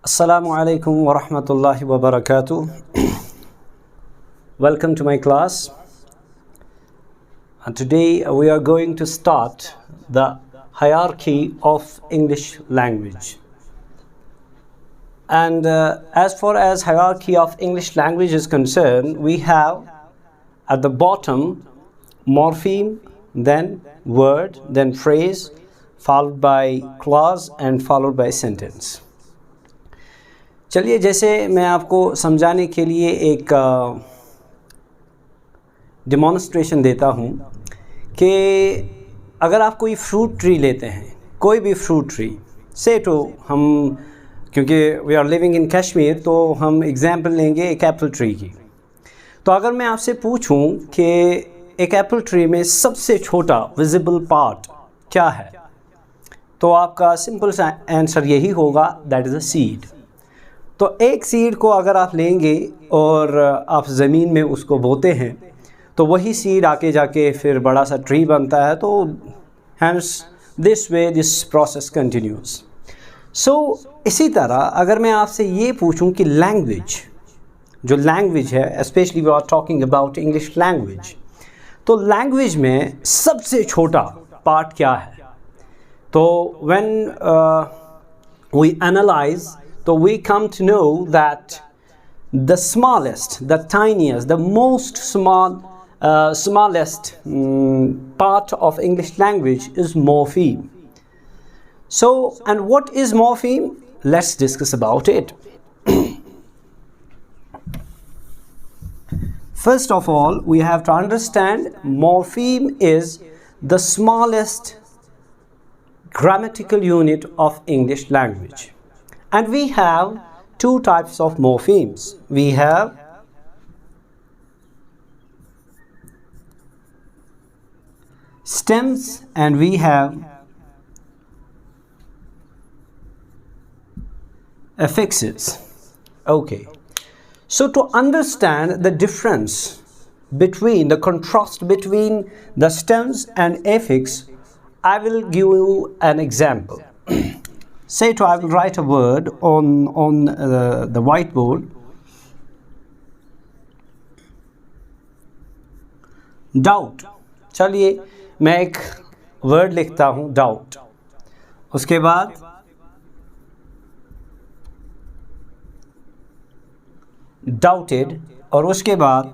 Assalamu alaikum wa rahmatullahi wa barakatuh. Welcome to my class. And today we are going to start the hierarchy of English language. And as far as hierarchy of English language is concerned, we have at the bottom morpheme, then word, then phrase, followed by clause and followed by sentence. चलिए, जैसे मैं आपको समझाने के लिए एक demonstration देता हूँ कि अगर आप कोई फ्रूट ट्री लेते हैं, कोई भी फ्रूट ट्री से, तो हम क्योंकि we are living in Kashmir तो हम एग्जांपल लेंगे एक एप्पल ट्री की। तो अगर मैं आपसे पूछूं कि एक एप्पल ट्री में सबसे छोटा विजिबल पार्ट क्या है, तो आपका सिंपल सा आंसर यही होगा, दैट इज़ अ सीड। तो एक सीड को अगर आप लेंगे और आप ज़मीन में उसको बोते हैं तो वही सीड आके जाके फिर बड़ा सा ट्री बनता है। तो hence this way this process continues. So इसी तरह अगर मैं आपसे ये पूछूं कि लैंग्वेज, जो लैंग्वेज है, specially we are talking about English language, तो लैंग्वेज में सबसे छोटा पार्ट क्या है? तो when we analyse, so we come to know that the smallest, the tiniest, the most smallest part of English language is morpheme. So, and what is morpheme? Let's discuss about it. First of all, we have to understand morpheme is the smallest grammatical unit of English language. And we have two types of morphemes. We have stems and we have affixes. Okay. So to understand the difference between, the contrast between the stems and affix, I will give you an example. Say to I will write a word on the whiteboard. Doubt. चलिए मैं एक word लिखता हूँ, doubt. उसके बाद doubted, और उसके बाद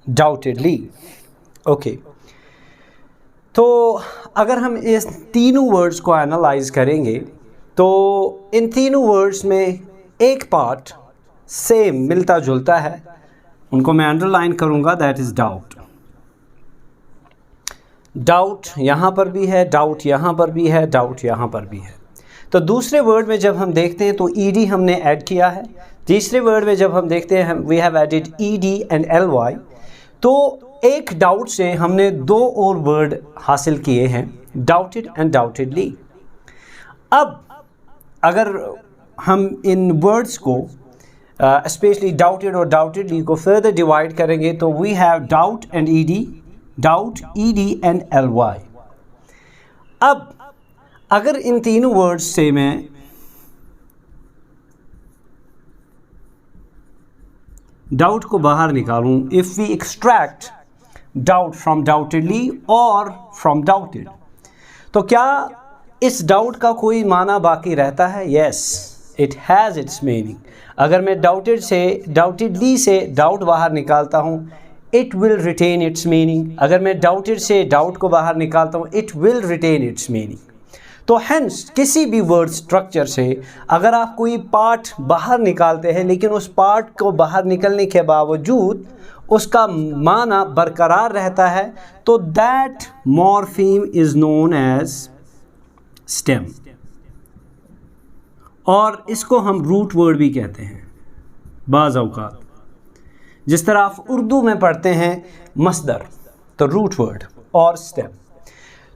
डाउटेडली। ओके, तो अगर हम इस तीनों वर्ड्स को एनालाइज करेंगे तो इन तीनों वर्ड्स में एक पार्ट सेम मिलता जुलता है, उनको मैं अंडरलाइन करूंगा, दैट इज़ डाउट। डाउट यहाँ पर भी है, डाउट यहाँ पर भी है, डाउट यहाँ पर भी है। तो दूसरे वर्ड में जब हम देखते हैं तो ईडी हमने ऐड किया है। तीसरे वर्ड में जब हम देखते हैं we have added ED and LY. तो एक डाउट से हमने दो और वर्ड हासिल किए हैं, डाउटेड एंड डाउटेडली। अब अगर हम इन वर्ड्स को स्पेशली डाउटेड और डाउटेडली को फर्दर डिवाइड करेंगे तो we have doubt and ED, doubt, ED and LY. अब अगर इन तीनों वर्ड्स से मैं डाउट को बाहर निकालूं, if we extract doubt from doubtedly और फ्रॉम डाउटेड, तो क्या इस डाउट का कोई माना बाकी रहता है? Yes, it has its meaning. अगर मैं डाउटेड से, डाउटेडली से डाउट बाहर निकालता हूँ, it will retain its meaning. अगर मैं डाउटेड से डाउट को बाहर निकालता हूँ, it will retain its meaning. तो हैंस किसी भी वर्ड स्ट्रक्चर से अगर आप कोई पार्ट बाहर निकालते हैं लेकिन उस पार्ट को बाहर निकलने के बावजूद उसका माना बरकरार रहता है, तो that morpheme is known as stem, और इसको हम रूट वर्ड भी कहते हैं बाज़ औक़ात। जिस तरह आप उर्दू में पढ़ते हैं मसदर, तो रूट वर्ड और स्टेम।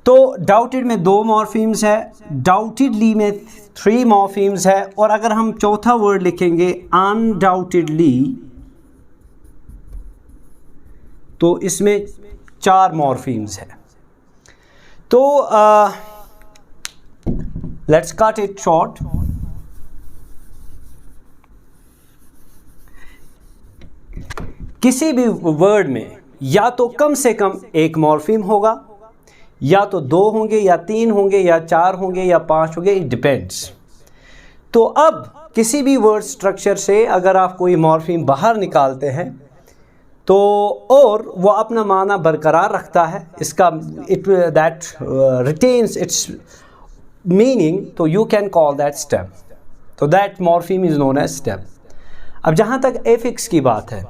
तो डाउटेड में 2 मॉर्फीम्स है, डाउटेडली में 3 मॉर्फीम्स है, और अगर हम चौथा वर्ड लिखेंगे अनडाउटेडली तो इसमें 4 मॉर्फीम्स है। तो लेट्स कट इट शॉर्ट. किसी भी वर्ड में या तो कम से कम एक मॉर्फीम होगा, या तो 2 होंगे, या 3 होंगे, या 4 होंगे, या 5 होंगे, इट डिपेंड्स. तो अब किसी भी वर्ड स्ट्रक्चर से अगर आप कोई मॉर्फीम बाहर निकालते हैं तो और वो अपना माना बरकरार रखता है, इसका दैट रिटेन्स इट्स मीनिंग, तो you can call that stem. तो that morpheme is known as stem. अब जहाँ तक एफिक्स की बात है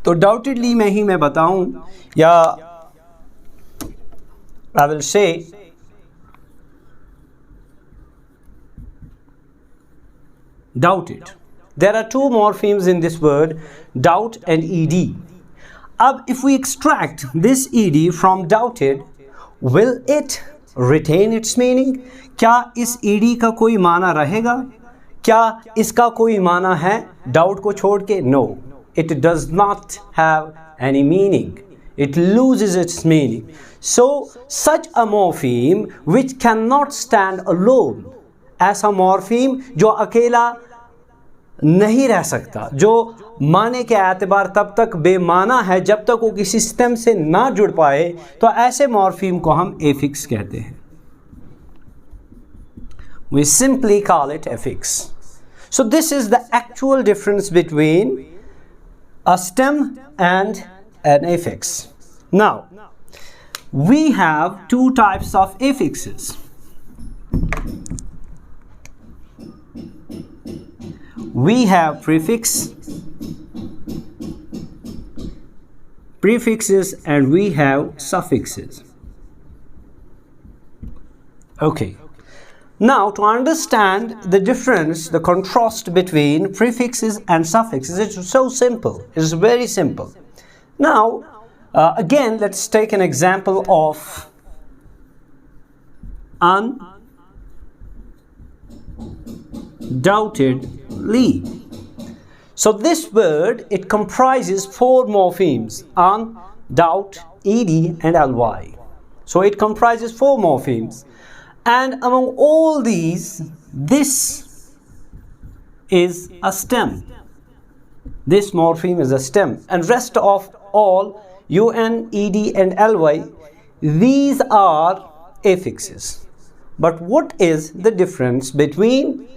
तो डाउटेडली मैं बताऊं, या I will say doubted. There are 2 morphemes in this word, doubt and ed. अब if we extract this ed from doubted, will it retain its meaning? क्या इस ed का कोई माना रहेगा? क्या इसका कोई माना है doubt को छोड़ के? No, it does not have any meaning. It loses its meaning. So such a morpheme which cannot stand alone, ऐसा मॉर्फीम जो अकेला नहीं रह सकता, जो माने के एतबार तब तक बेमाना है जब तक वो किसी स्टेम से ना जुड़ पाए, तो ऐसे मॉर्फीम को हम एफिक्स कहते हैं. We simply call it affix. So this is the actual difference between a stem and an affix. Now we have 2 types of affixes. We have prefixes and we have suffixes. Okay. Now to understand the difference, the contrast between prefixes and suffixes, it's so simple. It's very simple. Now, again, let's take an example of undoubtedly. So this word, it comprises 4 morphemes: un, doubt, ed and ly. So it comprises 4 morphemes, and among all these, this is a stem. This morpheme is a stem, and rest of all, un, ed and ly, these are affixes. But what is the difference between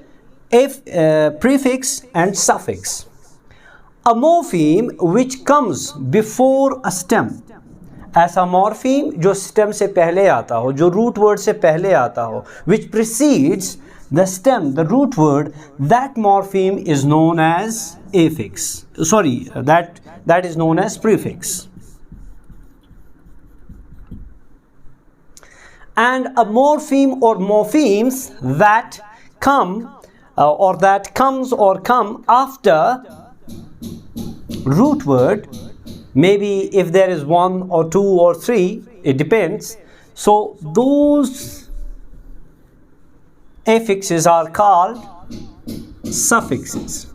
prefix and suffix? A morpheme which comes before a stem, ऐसा morpheme जो stem से पहले आता हो, जो root word से पहले आता हो, which precedes the stem, the root word, that morpheme is known as affix. Sorry, that is known as prefix. And a morpheme or morphemes that come or that comes or come after root word, maybe if there is 1 or 2 or 3, it depends. So those affixes are called suffixes.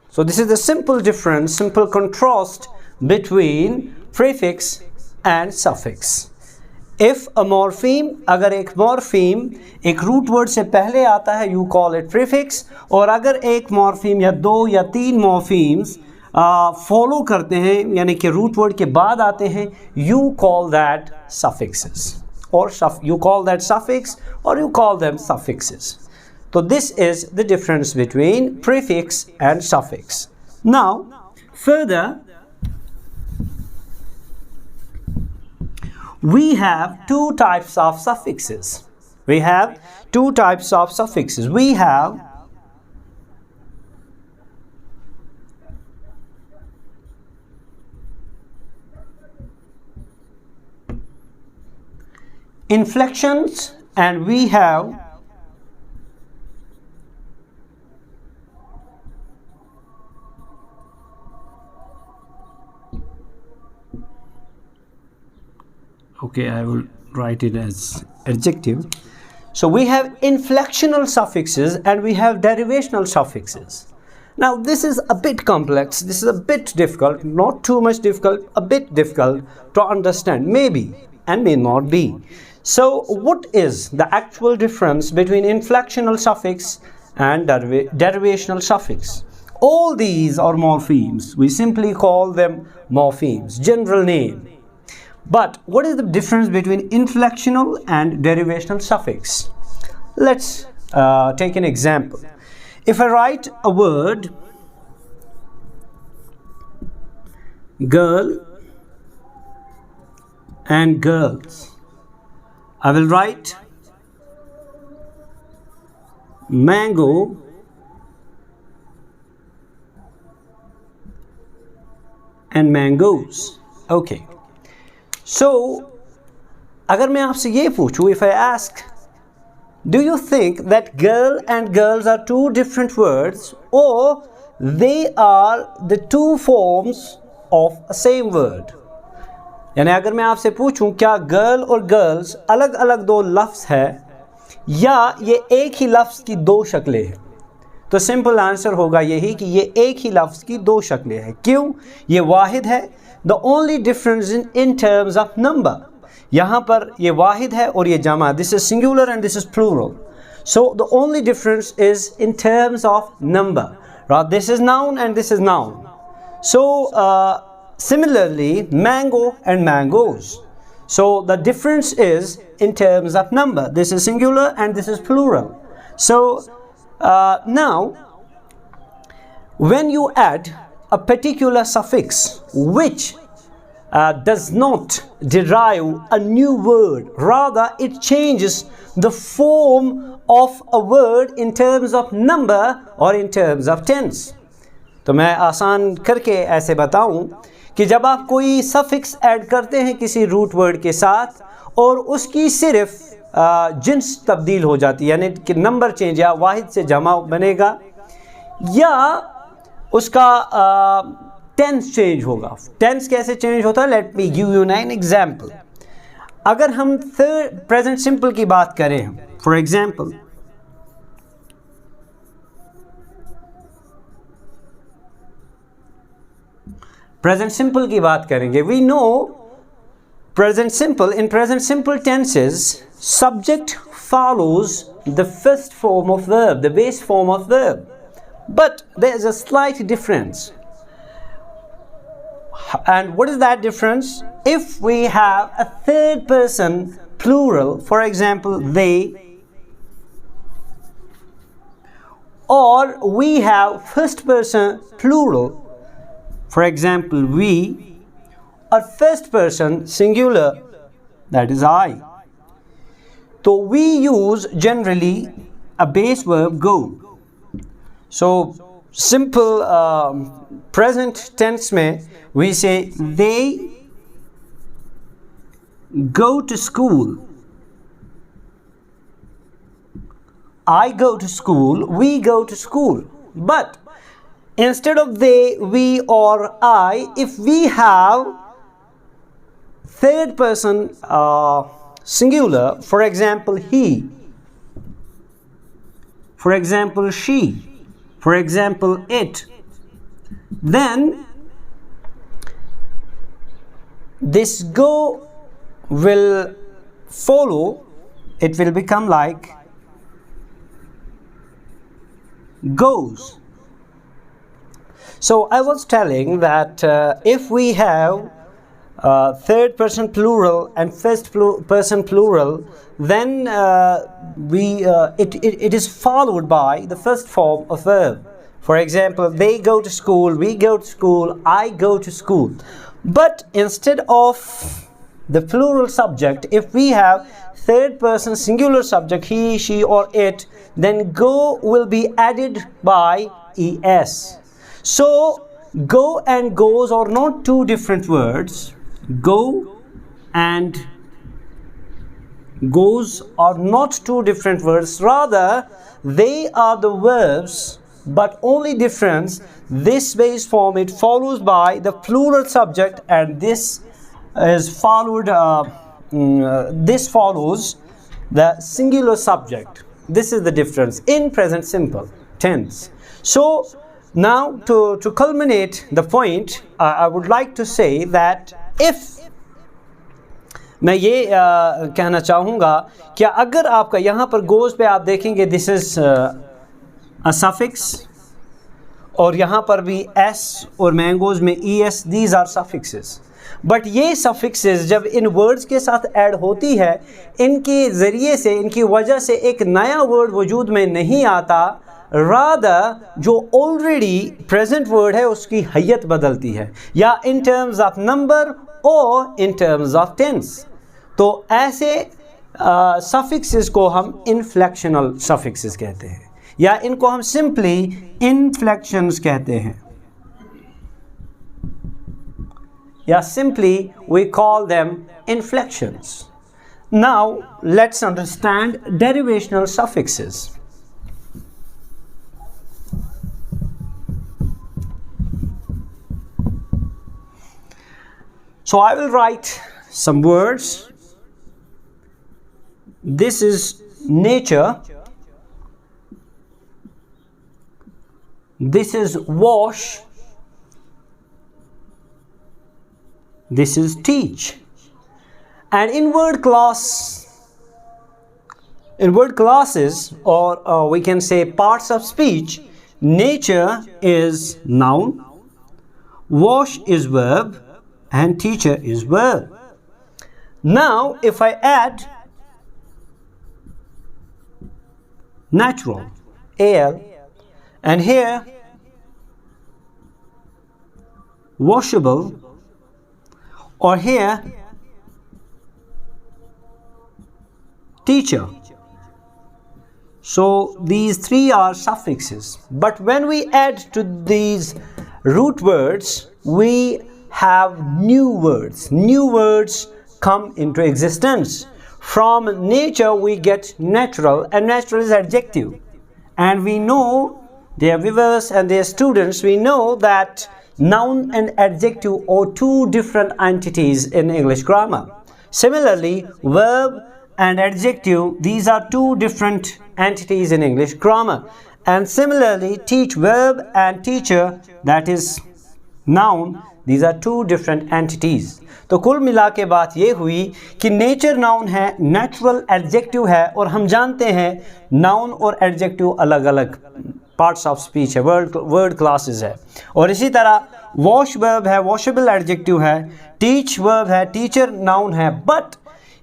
So this is the simple difference, simple contrast between prefix and suffix. If a morpheme, अगर एक morpheme एक root word से पहले आता है, you call it prefix. और अगर एक morpheme या 2 या 3 morphemes follow करते हैं, यानी कि root word के बाद आते हैं, you call that suffixes, or you call that suffix, or you call them suffixes. So this is the difference between prefix and suffix. Now further, we have 2 types of suffixes. We have 2 types of suffixes. We have inflections and we have okay, I will write it as adjective. So we have inflectional suffixes and we have derivational suffixes. Now this is a bit complex, this is a bit difficult, not too much difficult, a bit difficult to understand, maybe and may not be. So what is the actual difference between inflectional suffix and derivational suffix? All these are morphemes. We simply call them morphemes, general name. But what is the difference between inflectional and derivational suffix? Let's take an example. If I write a word girl and girls, I will write mango and mangoes. Okay. So, अगर मैं आपसे ये पूछूं, if I ask, do you think that girl and girls are two different words or they are the two forms of a same word? यानी अगर मैं आपसे पूछूं क्या गर्ल और गर्ल्स अलग अलग दो लफ्ज़ है या ये एक ही लफ्ज़ की दो शक्लें हैं, तो सिंपल आंसर होगा यही कि ये एक ही लफ्ज़ की दो शक्लें हैं. क्यों? ये वाहिद है. The only difference in terms of number, यहाँ पर ये वाहिद है और ये जमा. This is singular and this is plural. So the only difference is in terms of number. This is noun and this is noun. So similarly, mango and mangoes. So the difference is in terms of number. This is singular and this is plural. So now when you add a particular suffix which does not derive a new word, rather it changes the form of a word in terms of number or in terms of tense. तो मैं आसान करके ऐसे बताऊं कि जब आप कोई सफिक्स ऐड करते हैं किसी रूट वर्ड के साथ और उसकी सिर्फ जिन्स तब्दील हो जाती है, यानी कि नंबर चेंज या वाहिद से जमा बनेगा या उसका टेंस चेंज होगा. टेंस कैसे चेंज होता है? Let me give you an example. अगर हम प्रेजेंट सिंपल की बात करें, फॉर एग्जांपल प्रेजेंट सिंपल की बात करेंगे. We know present simple, in present simple tenses subject follows the first form of verb, the base form of verb, but there is a slight difference. And what is that difference? If we have a third person plural, for example they, or we have first person plural, for example we, or first person singular, that is I, so we use generally a base verb go. So simple present tense में we say they go to school, I go to school, we go to school. But instead of they, we or I, if we have third person singular, for example he, for example she, for example it, then this go will follow, it will become like goes. So I was telling that if we have third person plural and first person plural, then it is followed by the first form of verb. For example, they go to school, we go to school, I go to school. But instead of the plural subject, if we have third person singular subject he, she or it, then go will be added by es. So go and goes are not two different words. Go and goes are not two different words, rather they are the verbs, but only difference, this base form it follows by the plural subject and this is followed this follows the singular subject. This is the difference in present simple tense. So Now, to culminate the point, I would like to say that if मैं ये कहना चाहूँगा कि अगर आपका यहाँ पर goes पे आप देखेंगे दिस इज़ अ सफिक्स, और यहाँ पर भी एस और मैंगोज़ में E S, these are suffixes. But ये सफिक्सेस जब इन वर्ड्स के साथ ऐड होती है, इनके ज़रिए से, इनकी वजह से एक नया वर्ड वजूद में नहीं आता, रादर जो ऑलरेडी प्रेजेंट वर्ड है उसकी हैयत बदलती है, या इन टर्म्स ऑफ नंबर और इन टर्म्स ऑफ टेंस. तो ऐसे सफिक्सेस को हम इन्फ्लेक्शनल सफिक्सेस कहते हैं, या इनको हम सिंपली इन्फ्लेक्शंस कहते हैं, या simply we call them inflections. Now let's understand derivational suffixes. So I will write some words. This is nature. This is wash. This is teach. And in word classes, or we can say parts of speech, nature is noun, wash is verb, and teacher is verb. Now if I add natural, al, and here washable, or here teacher, so these three are suffixes. But when we add to these root words, we have new words. New words come into existence. From nature we get natural, and natural is adjective. And we know, dear viewers and dear students, we know that noun and adjective are two different entities in English grammar. Similarly, verb and adjective, these are two different entities in English grammar. And similarly, teach, verb, and teacher, that is noun, these are two different entities. तो कुल मिला के बात ये हुई कि nature noun है, natural adjective है, और हम जानते हैं नाउन और एडजेक्टिव अलग अलग पार्ट्स ऑफ स्पीच है, वर्ड क्लासेस है. और इसी तरह वॉश वर्ब है, वॉशेबल एडजेक्टिव है, टीच वर्ब है, टीचर नाउन है. बट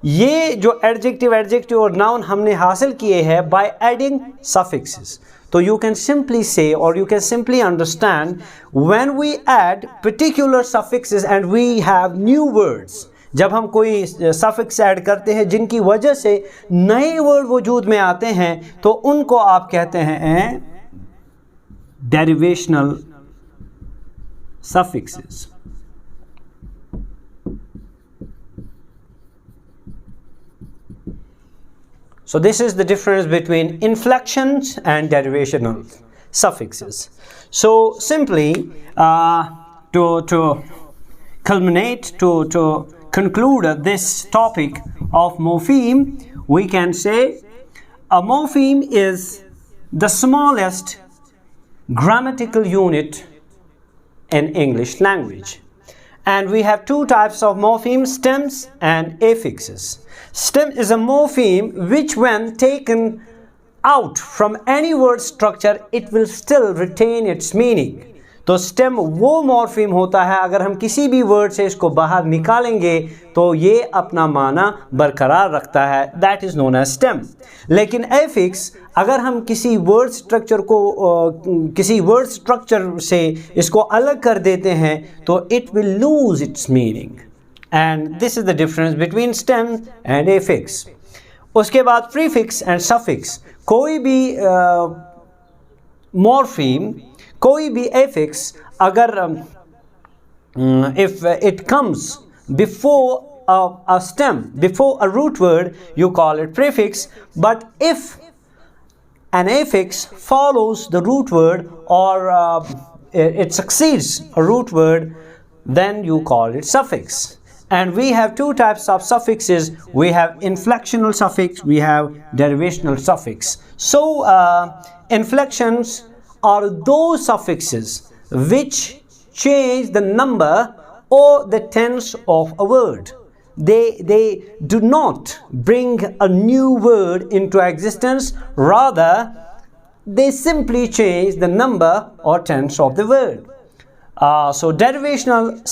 ये जो एडजेक्टिव और नाउन हमने हासिल किए हैं by adding suffixes. So you can simply say, or you can simply understand, when we add particular suffixes and we have new words, जब हम कोई suffix ऐड करते हैं जिनकी वजह से नए वर्ड वजूद में आते हैं, तो उनको आप कहते हैं derivational suffixes. So this is the difference between inflections and derivational suffixes. So simply to culminate, to conclude this topic of morpheme, we can say a morpheme is the smallest grammatical unit in English language. And we have two types of morphemes, stems and affixes. Stem is a morpheme which, when taken out from any word structure, it will still retain its meaning. तो stem वो morpheme होता है, अगर हम किसी भी word से इसको बाहर निकालेंगे तो ये अपना माना बरकरार रखता है, that is known as stem. लेकिन एफिक्स, अगर हम किसी वर्ड स्ट्रक्चर से इसको अलग कर देते हैं तो it will lose its meaning. And this is the difference between stem and affix. उसके बाद प्रीफिक्स एंड सफिक्स. कोई भी मॉर्फीम, कोई भी एफिक्स, अगर if it comes before a stem, before a root word, you call it prefix. But if an affix follows the root word, or it succeeds a root word, then you call it suffix. And we have two types of suffixes. We have inflectional suffix, we have derivational suffix. So inflections are those suffixes which change the number or the tense of a word. They do not bring a new word into existence, rather they simply change the number or tense of the word. So derivational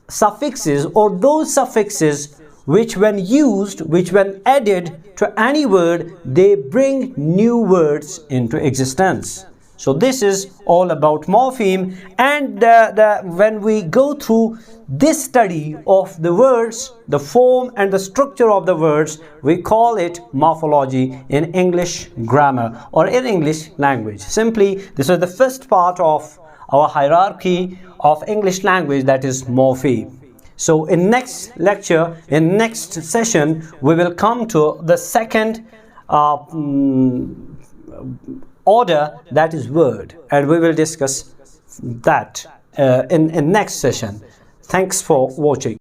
suffixes or those suffixes which when used, which when added to any word, they bring new words into existence. So this is all about morpheme, and when we go through this study of the words, the form and the structure of the words, we call it morphology in English grammar or in English language. Simply, this is the first part of our hierarchy of English language, that is morpheme. So in next lecture, in next session, we will come to the second order, that is word, and we will discuss that in next session. Thanks for watching.